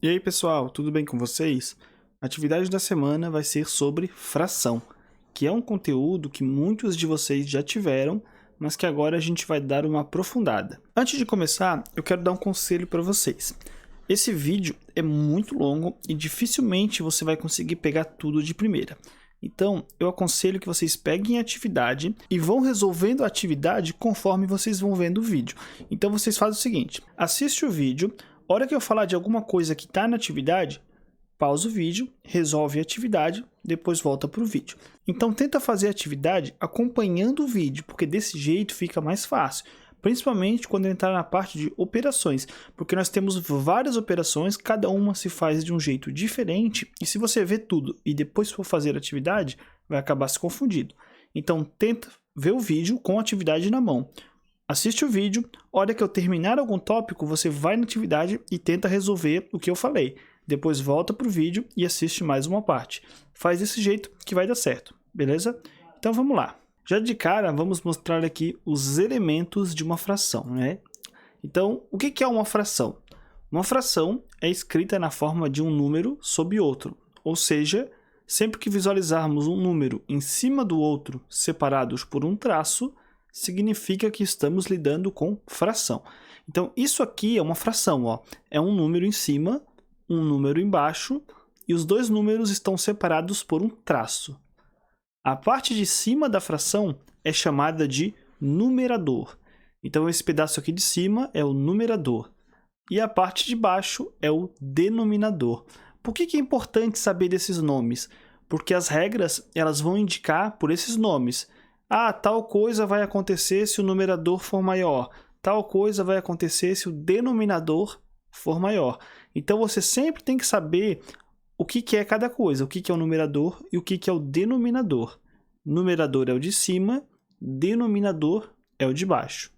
E aí pessoal, tudo bem com vocês? A atividade da semana vai ser sobre fração, que é um conteúdo que muitos de vocês já tiveram, mas que agora a gente vai dar uma aprofundada. Antes de começar, eu quero dar um conselho para vocês. Esse vídeo é muito longo e dificilmente você vai conseguir pegar tudo de primeira. Então, eu aconselho que vocês peguem a atividade e vão resolvendo a atividade conforme vocês vão vendo o vídeo. Então, vocês fazem o seguinte, assiste o vídeo, a hora que eu falar de alguma coisa que está na atividade, pausa o vídeo, resolve a atividade, depois volta para o vídeo. Então, tenta fazer a atividade acompanhando o vídeo, porque desse jeito fica mais fácil. Principalmente quando entrar na parte de operações, porque nós temos várias operações, cada uma se faz de um jeito diferente, e se você vê tudo e depois for fazer a atividade, vai acabar se confundindo. Então, tenta ver o vídeo com a atividade na mão. Assiste o vídeo, a hora que eu terminar algum tópico, você vai na atividade e tenta resolver o que eu falei. Depois volta para o vídeo e assiste mais uma parte. Faz desse jeito que vai dar certo, beleza? Então vamos lá. Já de cara, vamos mostrar aqui os elementos de uma fração, né? Então, o que é uma fração? Uma fração é escrita na forma de um número sobre outro, ou seja, sempre que visualizarmos um número em cima do outro, separados por um traço, significa que estamos lidando com fração. Então, isso aqui é uma fração, ó. É um número em cima, um número embaixo, e os dois números estão separados por um traço. A parte de cima da fração é chamada de numerador. Então, esse pedaço aqui de cima é o numerador. E a parte de baixo é o denominador. Por que é importante saber desses nomes? Porque as regras elas vão indicar por esses nomes. Ah, tal coisa vai acontecer se o numerador for maior. Tal coisa vai acontecer se o denominador for maior. Então, você sempre tem que saber o que é cada coisa, o que é o numerador e o que é o denominador. Numerador é o de cima, denominador é o de baixo.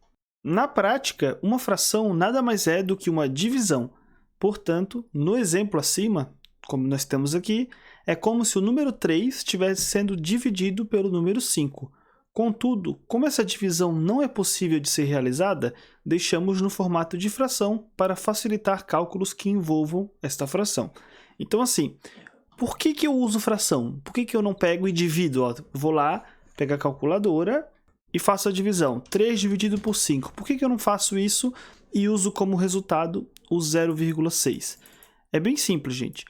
Na prática, uma fração nada mais é do que uma divisão. Portanto, no exemplo acima, como nós temos aqui, é como se o número 3 estivesse sendo dividido pelo número 5. Contudo, como essa divisão não é possível de ser realizada, deixamos no formato de fração para facilitar cálculos que envolvam esta fração. Então, assim, por que eu uso fração? Por que eu não pego e divido? Ó, vou lá, pego a calculadora e faço a divisão. 3 dividido por 5. Por que eu não faço isso e uso como resultado o 0,6? É bem simples, gente.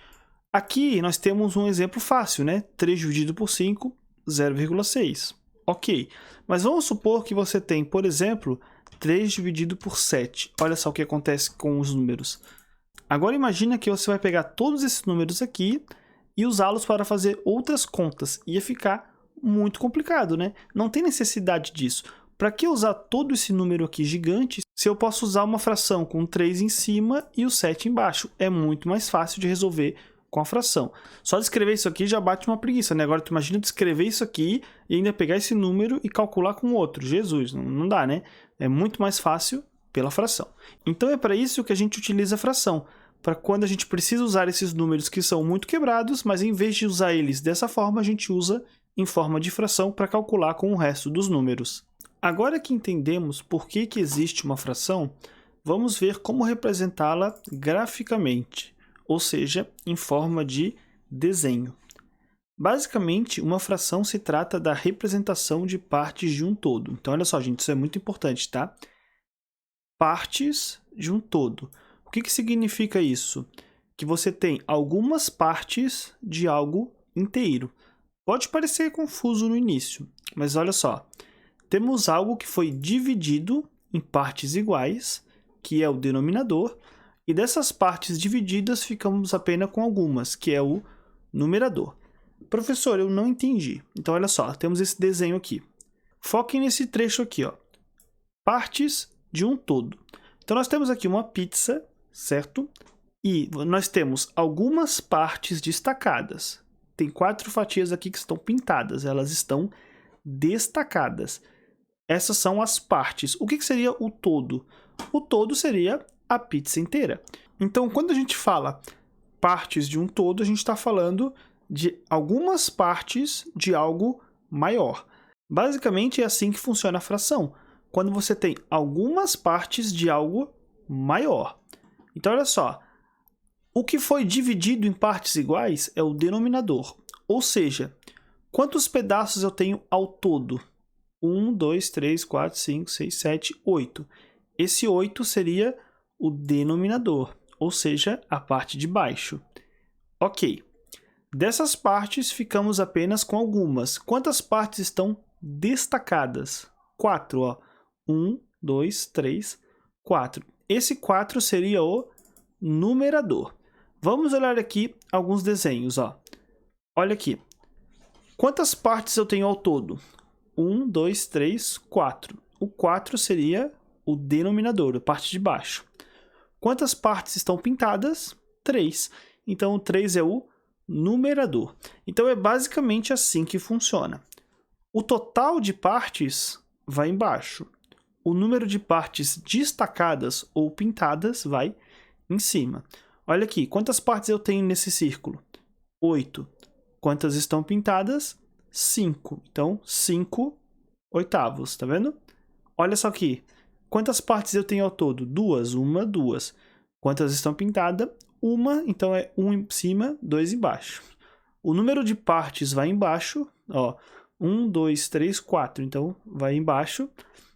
Aqui nós temos um exemplo fácil, né? 3 dividido por 5, 0,6. Ok, mas vamos supor que você tem, por exemplo, 3 dividido por 7. Olha só o que acontece com os números. Agora imagina que você vai pegar todos esses números aqui e usá-los para fazer outras contas. Ia ficar muito complicado, né? Não tem necessidade disso. Para que usar todo esse número aqui gigante se eu posso usar uma fração com 3 em cima e o 7 embaixo? É muito mais fácil de resolver com a fração. Só de escrever isso aqui já bate uma preguiça, né? Agora tu imagina de escrever isso aqui e ainda pegar esse número e calcular com outro. Jesus, não dá, né? É muito mais fácil pela fração. Então é para isso que a gente utiliza a fração, para quando a gente precisa usar esses números que são muito quebrados, mas em vez de usar eles dessa forma, a gente usa em forma de fração para calcular com o resto dos números. Agora que entendemos por que existe uma fração, vamos ver como representá-la graficamente, ou seja, em forma de desenho. Basicamente, uma fração se trata da representação de partes de um todo. Então, olha só, gente, isso é muito importante, tá? Partes de um todo. O que significa isso? Que você tem algumas partes de algo inteiro. Pode parecer confuso no início, mas olha só. Temos algo que foi dividido em partes iguais, que é o denominador, e dessas partes divididas ficamos apenas com algumas, que é o numerador. Professor, eu não entendi. Então, olha só, temos esse desenho aqui. Foquem nesse trecho aqui, ó. Partes de um todo. Então, nós temos aqui uma pizza, certo? E nós temos algumas partes destacadas. Tem 4 fatias aqui que estão pintadas, elas estão destacadas. Essas são as partes. O que seria o todo? O todo seria a pizza inteira. Então, quando a gente fala partes de um todo, a gente está falando de algumas partes de algo maior. Basicamente, é assim que funciona a fração. Quando você tem algumas partes de algo maior. Então, olha só. O que foi dividido em partes iguais é o denominador, ou seja, quantos pedaços eu tenho ao todo? 1, 2, 3, 4, 5, 6, 7, 8. Esse 8 seria o denominador, ou seja, a parte de baixo. Ok. Dessas partes, ficamos apenas com algumas. Quantas partes estão destacadas? 4, ó. 1, 2, 3, 4. Esse 4 seria o numerador. Vamos olhar aqui alguns desenhos, ó. Olha aqui. Quantas partes eu tenho ao todo? 1, 2, 3, 4. O 4 seria o denominador, a parte de baixo. Quantas partes estão pintadas? 3. Então, o 3 é o numerador. Então, é basicamente assim que funciona. O total de partes vai embaixo. O número de partes destacadas ou pintadas vai em cima. Olha aqui, quantas partes eu tenho nesse círculo? 8. Quantas estão pintadas? 5. Então, 5 oitavos, tá vendo? Olha só aqui. Quantas partes eu tenho ao todo? 2. 1, 2. Quantas estão pintadas? 1. Então, é 1 em cima, 2 embaixo. O número de partes vai embaixo. Ó, 1, 2, 3, 4. Então, vai embaixo.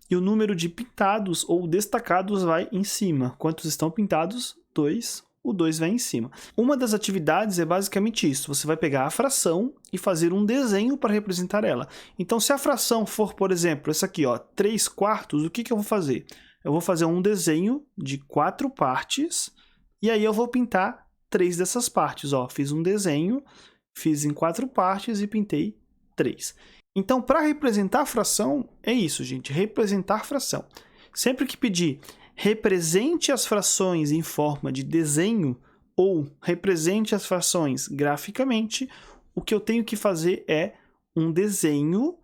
E o número de pintados ou destacados vai em cima. Quantos estão pintados? 2. O 2 vai em cima. Uma das atividades é basicamente isso. Você vai pegar a fração e fazer um desenho para representar ela. Então, se a fração for, por exemplo, essa aqui, ó, 3/4, o que eu vou fazer? Eu vou fazer um desenho de 4 partes e aí eu vou pintar 3 dessas partes. Ó, fiz um desenho, fiz em 4 partes e pintei 3. Então, para representar a fração, é isso, gente. Representar fração. Sempre que pedir represente as frações em forma de desenho ou represente as frações graficamente, o que eu tenho que fazer é um desenho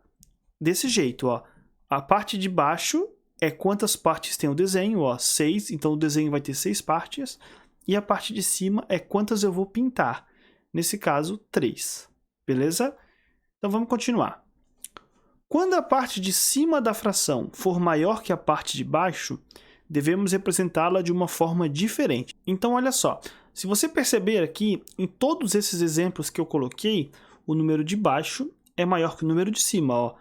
desse jeito, ó. A parte de baixo é quantas partes tem o desenho, ó, 6, então o desenho vai ter 6 partes, e a parte de cima é quantas eu vou pintar. Nesse caso, 3. Beleza? Então vamos continuar. Quando a parte de cima da fração for maior que a parte de baixo, devemos representá-la de uma forma diferente. Então, olha só, se você perceber aqui, em todos esses exemplos que eu coloquei, o número de baixo é maior que o número de cima, ó.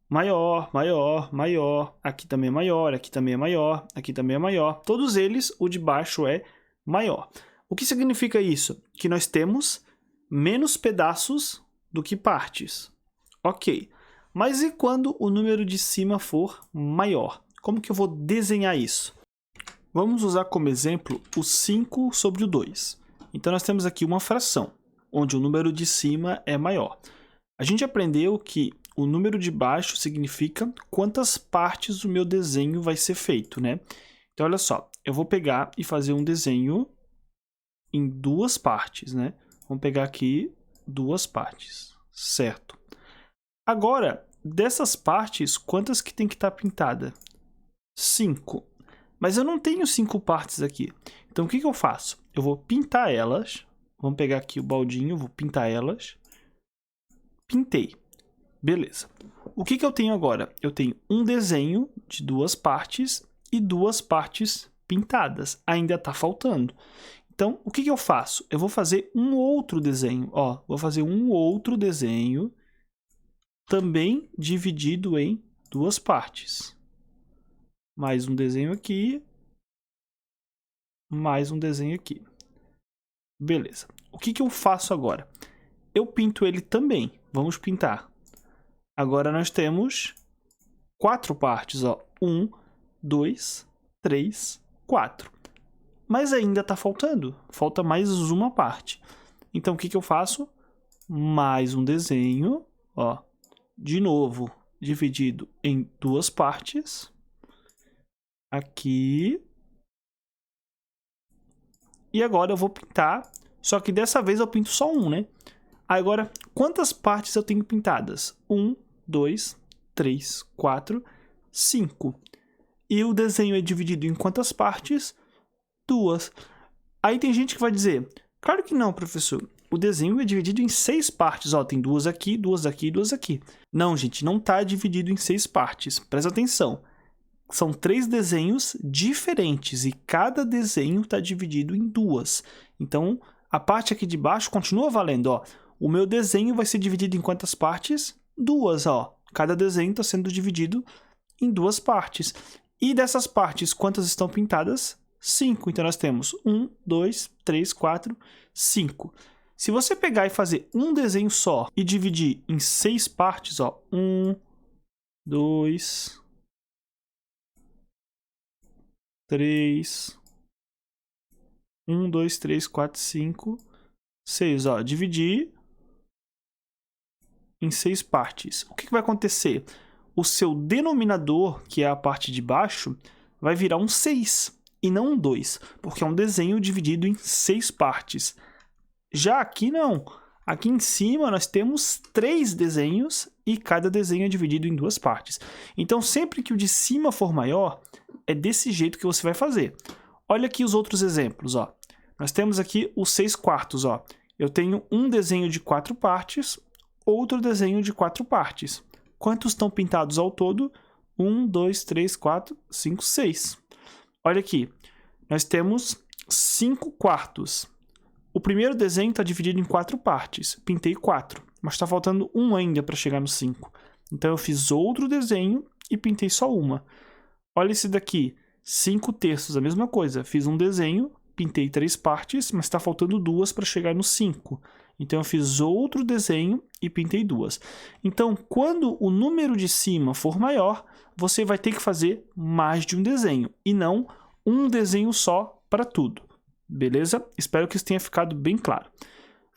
Maior, maior, maior, aqui também é maior, aqui também é maior, aqui também é maior. Todos eles, o de baixo é maior. O que significa isso? Que nós temos menos pedaços do que partes. Ok, mas e quando o número de cima for maior? Como que eu vou desenhar isso? Vamos usar como exemplo o 5 sobre o 2. Então, nós temos aqui uma fração, onde o número de cima é maior. A gente aprendeu que o número de baixo significa quantas partes o meu desenho vai ser feito, né? Então, olha só, eu vou pegar e fazer um desenho em 2 partes, né? Vamos pegar aqui 2 partes, certo? Agora, dessas partes, quantas que tem que estar pintada? 5. Mas eu não tenho 5 partes aqui. Então, o que eu faço? Eu vou pintar elas. Vamos pegar aqui o baldinho, vou pintar elas. Pintei. Beleza. O que eu tenho agora? Eu tenho um desenho de 2 partes e 2 partes pintadas. Ainda está faltando. Então, o que eu faço? Eu vou fazer um outro desenho. Ó, vou fazer um outro desenho também dividido em 2 partes. Mais um desenho aqui. Mais um desenho aqui. Beleza. O que eu faço agora? Eu pinto ele também. Vamos pintar. Agora nós temos 4 partes. 1, 2, 3, 4. Mas ainda está faltando. Falta mais uma parte. Então, o que eu faço? Mais um desenho. Ó, de novo, dividido em 2 partes. Aqui. E agora eu vou pintar, só que dessa vez eu pinto só um, né? Agora, quantas partes eu tenho pintadas? 1, 2, 3, 4, 5. E o desenho é dividido em quantas partes? 2. Aí tem gente que vai dizer, claro que não, professor. O desenho é dividido em 6 partes. Ó, tem 2 aqui, 2 aqui e 2 aqui. Não, gente, não está dividido em 6 partes. Presta atenção. São 3 desenhos diferentes e cada desenho está dividido em 2. Então, a parte aqui de baixo continua valendo, ó. O meu desenho vai ser dividido em quantas partes? 2, ó. Cada desenho está sendo dividido em 2 partes. E dessas partes, quantas estão pintadas? 5. Então, nós temos 1, 2, 3, 4, 5. Se você pegar e fazer um desenho só e dividir em 6 partes, ó. 1, 2, 3, 1, 2, 3, 4, 5, 6, ó. Dividir em 6 partes. O que vai acontecer? O seu denominador, que é a parte de baixo, vai virar um 6 e não um 2, porque é um desenho dividido em 6 partes. Já aqui não. Aqui em cima nós temos 3 desenhos e cada desenho é dividido em 2 partes. Então, sempre que o de cima for maior, é desse jeito que você vai fazer. Olha aqui os outros exemplos, ó. Nós temos aqui os 6 quartos, ó. Eu tenho um desenho de 4 partes, outro desenho de 4 partes. Quantos estão pintados ao todo? 1, 2, 3, 4, 5, 6. Olha aqui, nós temos 5 quartos. O primeiro desenho está dividido em 4 partes. Pintei 4, mas está faltando um ainda para chegar no 5. Então, eu fiz outro desenho e pintei só uma. Olha esse daqui, 5 terços, a mesma coisa. Fiz um desenho, pintei 3 partes, mas está faltando 2 para chegar no 5. Então, eu fiz outro desenho e pintei 2. Então, quando o número de cima for maior, você vai ter que fazer mais de um desenho, e não um desenho só para tudo. Beleza? Espero que isso tenha ficado bem claro.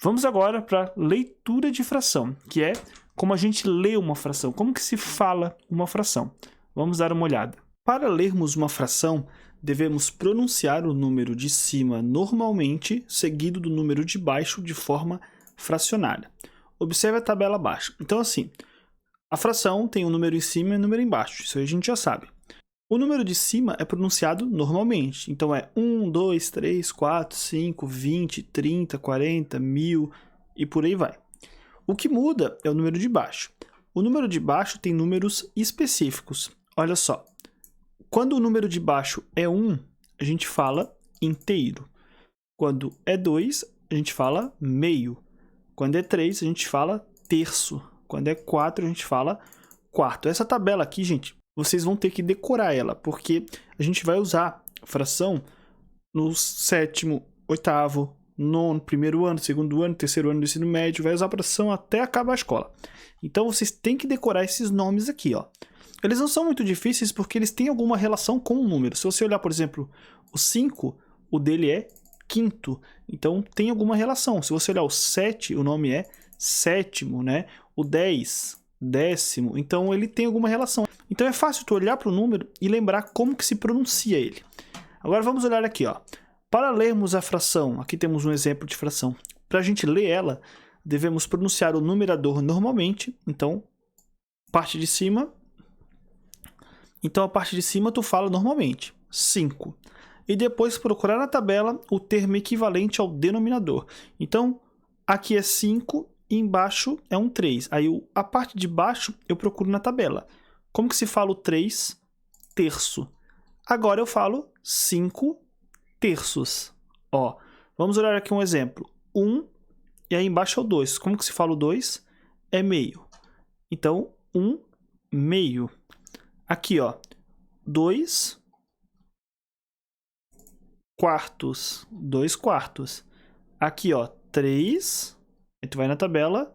Vamos agora para leitura de fração, que é como a gente lê uma fração, como que se fala uma fração. Vamos dar uma olhada. Para lermos uma fração, devemos pronunciar o número de cima normalmente, seguido do número de baixo de forma fracionária. Observe a tabela abaixo. Então, assim, a fração tem um número em cima e um número embaixo. Isso aí a gente já sabe. O número de cima é pronunciado normalmente. Então, é 1, 2, 3, 4, 5, 20, 30, 40, 1000 e por aí vai. O que muda é o número de baixo. O número de baixo tem números específicos. Olha só. Quando o número de baixo é 1, a gente fala inteiro. Quando é 2, a gente fala meio. Quando é 3, a gente fala terço. Quando é 4, a gente fala quarto. Essa tabela aqui, gente, vocês vão ter que decorar ela, porque a gente vai usar fração no 7º, 8º, 9º, primeiro ano, segundo ano, terceiro ano do ensino médio, vai usar fração até acabar a escola. Então, vocês têm que decorar esses nomes aqui, ó. Eles não são muito difíceis porque eles têm alguma relação com o número. Se você olhar, por exemplo, o 5, o dele é quinto. Então, tem alguma relação. Se você olhar o 7, o nome é sétimo, né? O 10, décimo. Então, ele tem alguma relação. Então, é fácil tu olhar para o número e lembrar como que se pronuncia ele. Agora, vamos olhar aqui, ó. Para lermos a fração, aqui temos um exemplo de fração. Para a gente ler ela, devemos pronunciar o numerador normalmente. Então, parte de cima... Então, a parte de cima tu fala normalmente, 5. E depois procurar na tabela o termo equivalente ao denominador. Então, aqui é 5 e embaixo é um 3. Aí, a parte de baixo eu procuro na tabela. Como que se fala o 3 terço? Agora eu falo 5 terços. Ó, vamos olhar aqui um exemplo. 1 e aí embaixo é o 2. Como que se fala o 2? É meio. Então, 1 meio. Aqui, ó, 2 quartos, 2 quartos. Aqui, ó, 3, aí tu vai na tabela,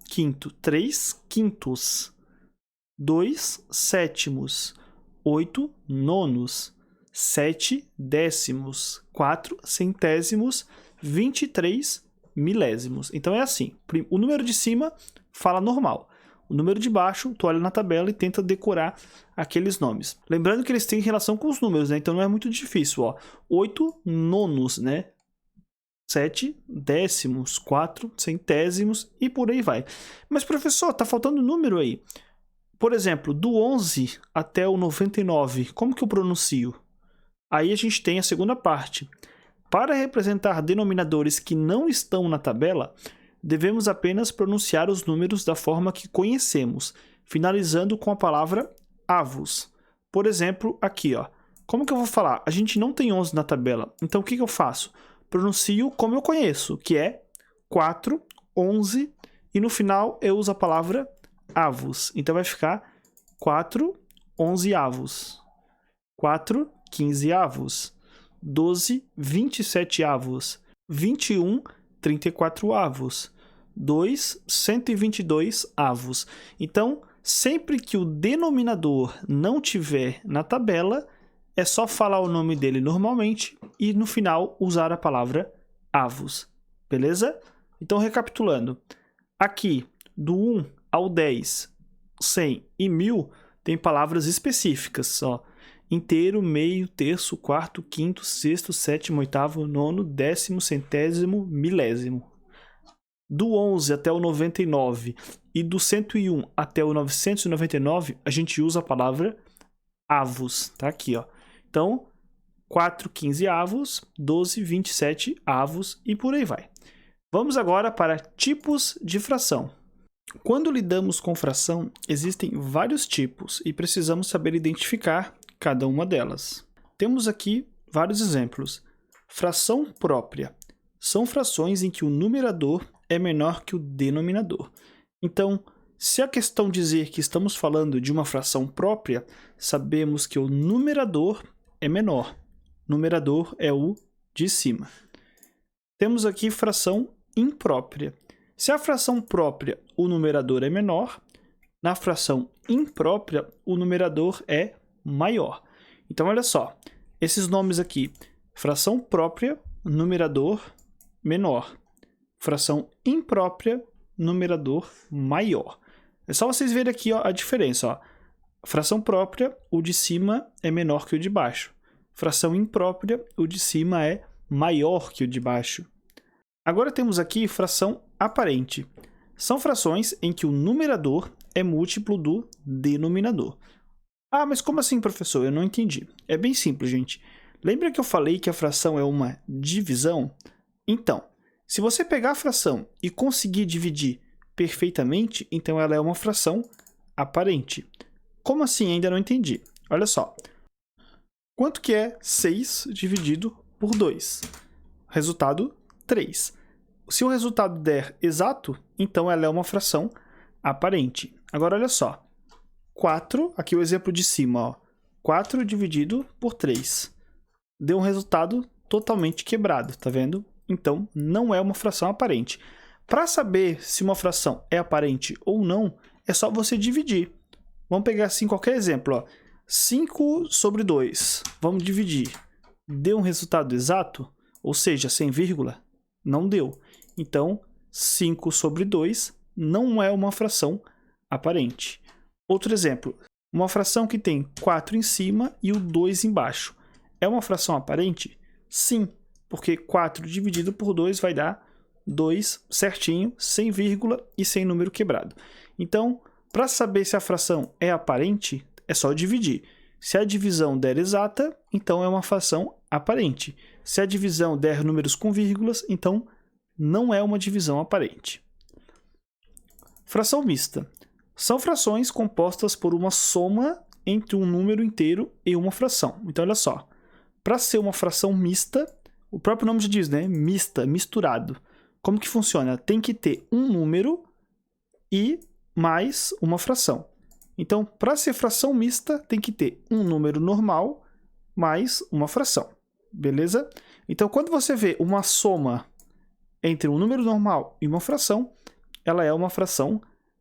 quinto, 3 quintos, 2 sétimos, 8 nonos, 7 décimos, 4 centésimos, 23 milésimos. Então, é assim, o número de cima fala normal. O número de baixo, tu olha na tabela e tenta decorar aqueles nomes. Lembrando que eles têm relação com os números, né? Então não é muito difícil, ó. 8 nonos, né? 7 décimos, 4 centésimos e por aí vai. Mas, professor, tá faltando número aí. Por exemplo, do 11 até o 99, como que eu pronuncio? Aí a gente tem a segunda parte. Para representar denominadores que não estão na tabela, devemos apenas pronunciar os números da forma que conhecemos, finalizando com a palavra avos. Por exemplo, aqui, ó. Como que eu vou falar? A gente não tem 11 na tabela, então o que eu faço? pronuncio como eu conheço, que é 4, 11, e no final eu uso a palavra avos. Então vai ficar 4 11avos, 4 15avos, 12 27avos, 21 34avos, 2 122avos. Então, sempre que o denominador não tiver na tabela, é só falar o nome dele normalmente e no final usar a palavra avos. Beleza? Então, recapitulando. Aqui, do 1 ao 10, 100 e 1000, tem palavras específicas. Ó. Inteiro, meio, terço, quarto, quinto, sexto, sétimo, oitavo, nono, décimo, centésimo, milésimo. Do 11 até o 99 e do 101 até o 999, a gente usa a palavra avos. Tá aqui, ó. Então, 4 15avos, 12 27avos e por aí vai. Vamos agora para tipos de fração. Quando lidamos com fração, existem vários tipos e precisamos saber identificar cada uma delas. Temos aqui vários exemplos. Fração própria. São frações em que o numerador é menor que o denominador. Então, se a questão dizer que estamos falando de uma fração própria, sabemos que o numerador é menor. O numerador é o de cima. Temos aqui fração imprópria. Se a fração própria, o numerador é menor, na fração imprópria, o numerador é maior. Então, olha só, esses nomes aqui, fração própria, numerador menor. Fração imprópria, numerador maior. É só vocês verem aqui ó, a diferença. Ó. Fração própria, o de cima é menor que o de baixo. Fração imprópria, o de cima é maior que o de baixo. Agora temos aqui fração aparente. São frações em que o numerador é múltiplo do denominador. Ah, mas como assim, professor? Eu não entendi. É bem simples, gente. Lembra que eu falei que a fração é uma divisão? Então, se você pegar a fração e conseguir dividir perfeitamente, então ela é uma fração aparente. Como assim? Ainda não entendi. Olha só. Quanto que é 6 dividido por 2? Resultado, 3. Se o resultado der exato, então ela é uma fração aparente. Agora, olha só. 4, aqui o exemplo de cima, ó. 4 dividido por 3. Deu um resultado totalmente quebrado, tá vendo? Então, não é uma fração aparente. Para saber se uma fração é aparente ou não, é só você dividir. Vamos pegar assim qualquer exemplo, ó. 5 sobre 2. Vamos dividir. Deu um resultado exato? Ou seja, sem vírgula? Não deu. Então, 5 sobre 2 não é uma fração aparente. Outro exemplo. Uma fração que tem 4 em cima e o 2 embaixo. É uma fração aparente? Sim, porque 4 dividido por 2 vai dar 2 certinho, sem vírgula e sem número quebrado. Então, para saber se a fração é aparente, é só dividir. Se a divisão der exata, então é uma fração aparente. Se a divisão der números com vírgulas, então não é uma divisão aparente. Fração mista. São frações compostas por uma soma entre um número inteiro e uma fração. Então, olha só. Para ser uma fração mista, o próprio nome já diz, né? Mista, misturado. Como que funciona? Tem que ter um número e mais uma fração. Então, para ser fração mista, tem que ter um número normal mais uma fração. Beleza? Então, quando você vê uma soma entre um número normal e uma fração, ela é uma fração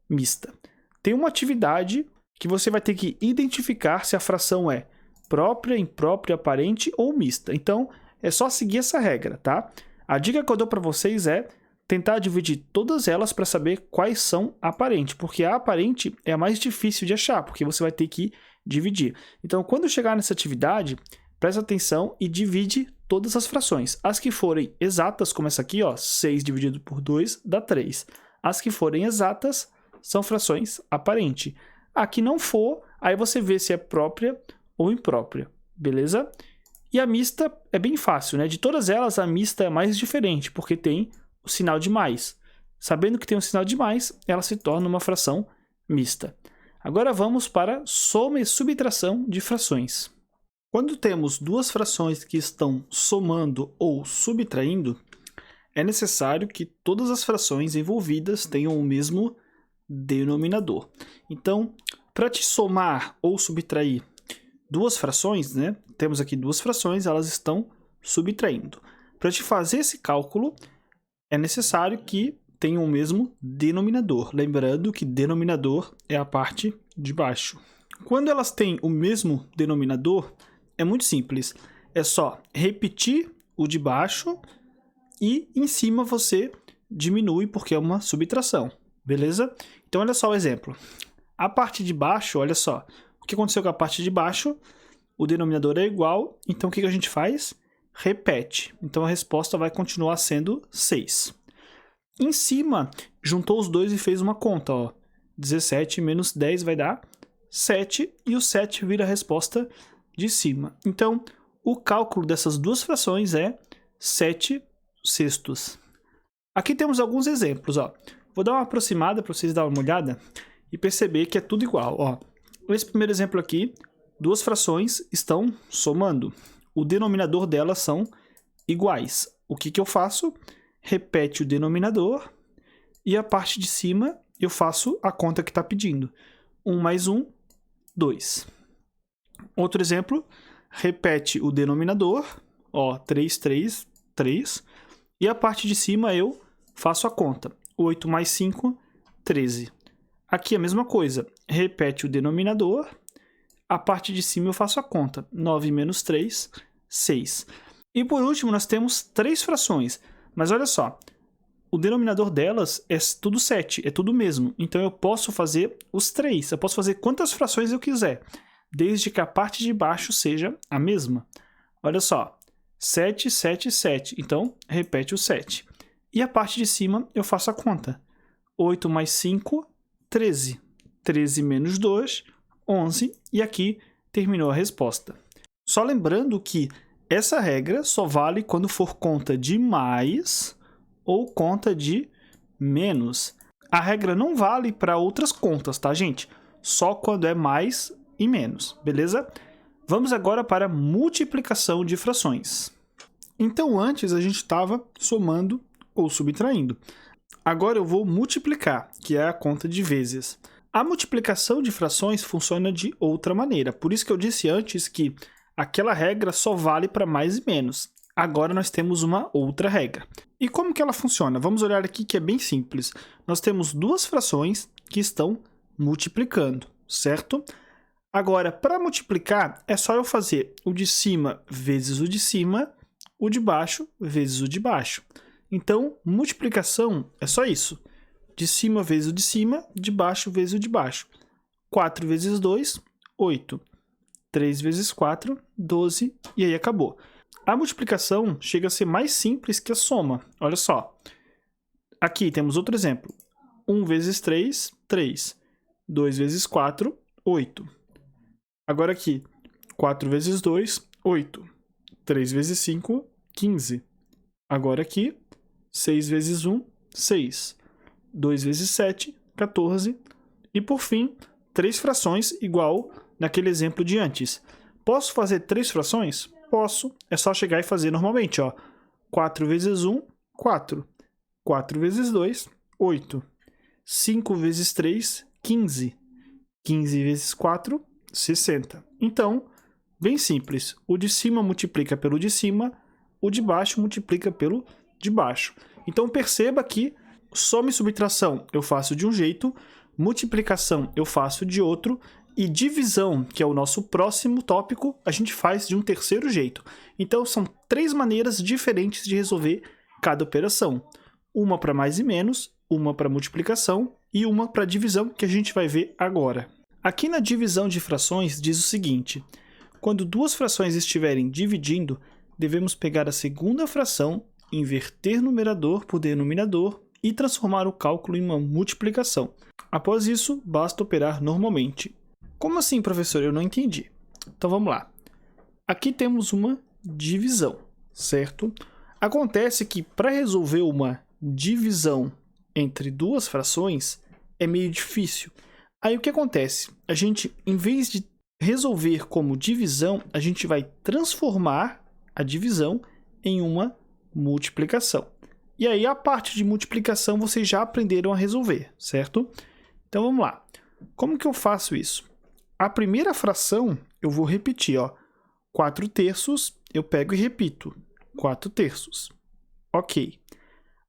mista. Tem uma atividade que você vai ter que identificar se a fração é própria, imprópria, aparente ou mista. Então, é só seguir essa regra, tá? A dica que eu dou para vocês é tentar dividir todas elas para saber quais são aparentes, porque a aparente é a mais difícil de achar, porque você vai ter que dividir. Então, quando chegar nessa atividade, presta atenção e divide todas as frações. As que forem exatas, como essa aqui, ó, 6 dividido por 2 dá 3. As que forem exatas são frações aparentes. A que não for, aí você vê se é própria ou imprópria, beleza? E a mista é bem fácil, né? De todas elas, a mista é mais diferente, porque tem o sinal de mais. Sabendo que tem um sinal de mais, ela se torna uma fração mista. Agora vamos para soma e subtração de frações. Quando temos duas frações que estão somando ou subtraindo, é necessário que todas as frações envolvidas tenham o mesmo denominador. Então, para te somar ou subtrair duas frações, né? Temos aqui duas frações, elas estão subtraindo. Para te fazer esse cálculo, é necessário que tenham o mesmo denominador. Lembrando que denominador é a parte de baixo. Quando elas têm o mesmo denominador, é muito simples. É só repetir o de baixo e em cima você diminui porque é uma subtração, beleza? Então olha só o exemplo. A parte de baixo, olha só. O que aconteceu com a parte de baixo? O denominador é igual, então o que a gente faz? Repete. Então a resposta vai continuar sendo 6. Em cima, juntou os dois e fez uma conta, ó. 17 menos 10 vai dar 7, e o 7 vira a resposta de cima. Então, o cálculo dessas duas frações é 7 sextos. Aqui temos alguns exemplos, ó. Vou dar uma aproximada para vocês darem uma olhada e perceber que é tudo igual, ó. Esse primeiro exemplo aqui, duas frações estão somando. O denominador delas são iguais. O que eu faço? Repete o denominador e a parte de cima eu faço a conta que está pedindo. 1 mais 1, 2. Outro exemplo, repete o denominador, ó, 3, 3, 3. E a parte de cima eu faço a conta. 8 mais 5, 13. Aqui a mesma coisa. Repete o denominador. A parte de cima eu faço a conta. 9 menos 3, 6. E por último, nós temos três frações. Mas olha só. O denominador delas é tudo 7. É tudo mesmo. Então eu posso fazer os 3. Eu posso fazer quantas frações eu quiser. Desde que a parte de baixo seja a mesma. Olha só. 7, 7, 7. Então, repete o 7. E a parte de cima, eu faço a conta. 8 mais 5, 13. 13 menos 2, 11. E aqui terminou a resposta. Só lembrando que essa regra só vale quando for conta de mais ou conta de menos. A regra não vale para outras contas, tá, gente? Só quando é mais e menos, beleza? Vamos agora para multiplicação de frações. Então, antes a gente estava somando ou subtraindo. Agora eu vou multiplicar, que é a conta de vezes. A multiplicação de frações funciona de outra maneira. Por isso que eu disse antes que aquela regra só vale para mais e menos. Agora nós temos uma outra regra. E como que ela funciona? Vamos olhar aqui que é bem simples. Nós temos duas frações que estão multiplicando, certo? Agora, para multiplicar, é só eu fazer o de cima vezes o de cima, o de baixo vezes o de baixo. Então, multiplicação é só isso. De cima vezes o de cima, de baixo vezes o de baixo. 4 vezes 2, 8. 3 vezes 4, 12, e aí acabou. A multiplicação chega a ser mais simples que a soma. Olha só. Aqui temos outro exemplo. 1 vezes 3, 3. 2 vezes 4, 8. Agora aqui, 4 vezes 2, 8. 3 vezes 5, 15. Agora aqui, 6 vezes 1, 6. 2 vezes 7, 14. E por fim, 3 frações igual naquele exemplo de antes. Posso fazer 3 frações? Posso. É só chegar e fazer normalmente, ó. 4 vezes 1, 4. 4 vezes 2, 8. 5 vezes 3, 15. 15 vezes 4, 60. Então, bem simples. O de cima multiplica pelo de cima, o de baixo multiplica pelo de baixo. Então, perceba que soma e subtração eu faço de um jeito, multiplicação eu faço de outro, e divisão, que é o nosso próximo tópico, a gente faz de um terceiro jeito. Então, são 3 maneiras diferentes de resolver cada operação. Uma para mais e menos, uma para multiplicação e uma para divisão, que a gente vai ver agora. Aqui na divisão de frações diz o seguinte: quando duas frações estiverem dividindo, devemos pegar a segunda fração, inverter numerador por denominador e transformar o cálculo em uma multiplicação. Após isso, basta operar normalmente. Como assim, professor? Eu não entendi. Então vamos lá. Aqui temos uma divisão, certo? Acontece que para resolver uma divisão entre duas frações é meio difícil. Aí o que acontece? A gente, em vez de resolver como divisão, a gente vai transformar a divisão em uma multiplicação. E aí, a parte de multiplicação vocês já aprenderam a resolver, certo? Então, vamos lá. Como que eu faço isso? A primeira fração, eu vou repetir, ó. 4 terços, eu pego e repito. 4 terços. Ok.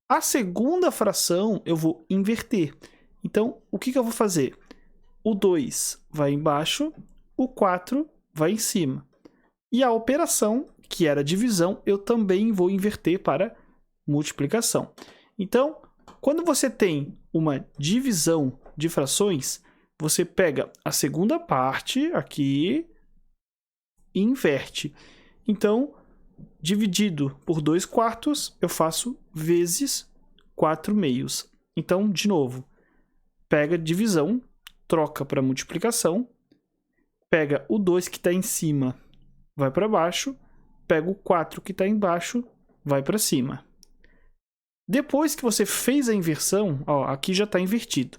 A segunda fração, eu vou inverter. Então, o que eu vou fazer? O 2 vai embaixo, o 4 vai em cima. E a operação, que era divisão, eu também vou inverter para multiplicação. Então, quando você tem uma divisão de frações, você pega a segunda parte aqui e inverte. Então, dividido por 2 quartos, eu faço vezes 4 meios. Então, de novo, pega divisão, troca para multiplicação, pega o 2 que está em cima, vai para baixo, pega o 4 que está embaixo, vai para cima. Depois que você fez a inversão, ó, aqui já está invertido.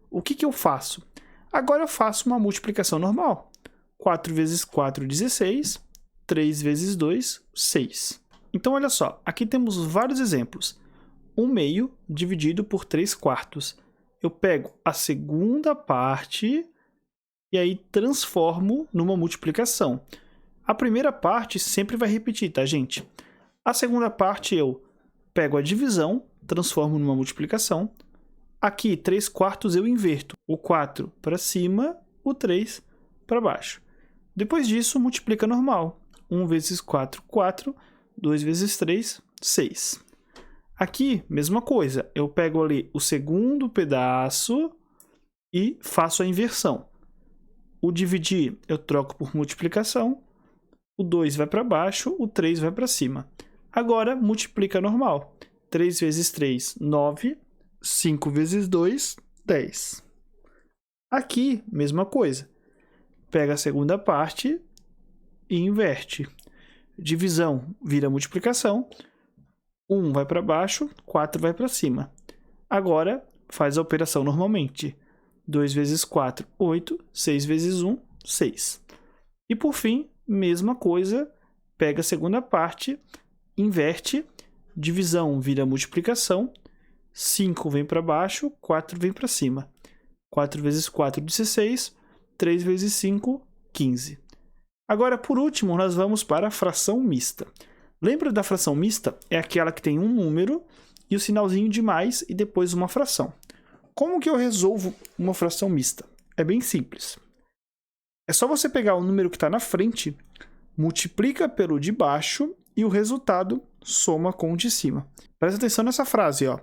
O que eu faço? Agora eu faço uma multiplicação normal. 4 vezes 4, 16. 3 vezes 2, 6. Então, olha só, aqui temos vários exemplos. 1 meio dividido por 3 quartos. Eu pego a segunda parte e aí transformo numa multiplicação. A primeira parte sempre vai repetir, tá, gente? A segunda parte eu pego a divisão, transformo numa multiplicação. Aqui, 3 quartos eu inverto. O 4 para cima, o 3 para baixo. Depois disso, multiplica normal. 1 vezes 4, 4. 2 vezes 3, 6. Aqui, mesma coisa. Eu pego ali o segundo pedaço e faço a inversão. O dividir eu troco por multiplicação. O 2 vai para baixo, o 3 vai para cima. Agora, multiplica normal. 3 vezes 3, 9. 5 vezes 2, 10. Aqui, mesma coisa. Pega a segunda parte e inverte. Divisão vira multiplicação. 1 vai para baixo, 4 vai para cima. Agora, faz a operação normalmente. 2 vezes 4, 8. 6 vezes 1, 6. E por fim, mesma coisa. Pega a segunda parte, inverte. Divisão vira multiplicação. 5 vem para baixo, 4 vem para cima. 4 vezes 4, 16. 3 vezes 5, 15. Agora, por último, nós vamos para a fração mista. Lembra da fração mista? É aquela que tem um número e o sinalzinho de mais e depois uma fração. Como que eu resolvo uma fração mista? É bem simples. É só você pegar o número que está na frente, multiplica pelo de baixo e o resultado soma com o de cima. Presta atenção nessa frase, ó.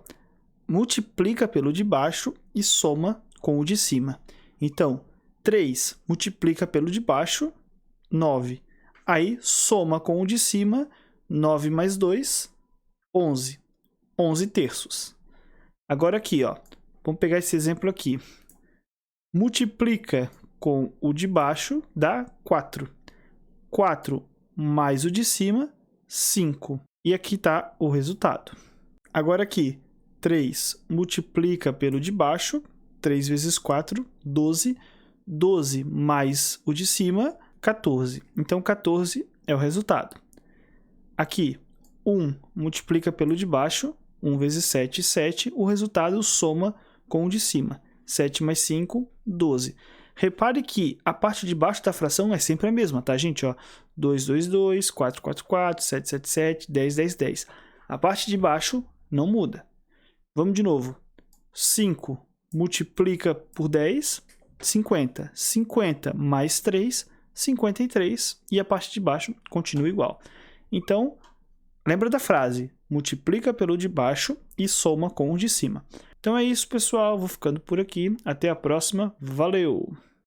Multiplica pelo de baixo e soma com o de cima. Então, 3 multiplica pelo de baixo, 9. Aí, soma com o de cima, 9 mais 2, 11. 11 terços. Agora aqui, ó, vamos pegar esse exemplo aqui. Multiplica com o de baixo, dá 4. 4 mais o de cima, 5. E aqui está o resultado. Agora aqui, 3 multiplica pelo de baixo, 3 vezes 4, 12. 12 mais o de cima, 14. Então, 14 é o resultado. Aqui, 1 multiplica pelo de baixo, 1 vezes 7, 7. O resultado soma com o de cima. 7 mais 5, 12. Repare que a parte de baixo da fração é sempre a mesma, tá, gente? Ó, 2, 2, 2, 4, 4, 4, 7, 7, 7, 10, 10, 10. A parte de baixo não muda. Vamos de novo. 5 multiplica por 10, 50. 50 mais 3, 53. E a parte de baixo continua igual. Então, lembra da frase? Multiplica pelo de baixo e soma com o de cima. Então é isso, pessoal. Vou ficando por aqui. Até a próxima. Valeu!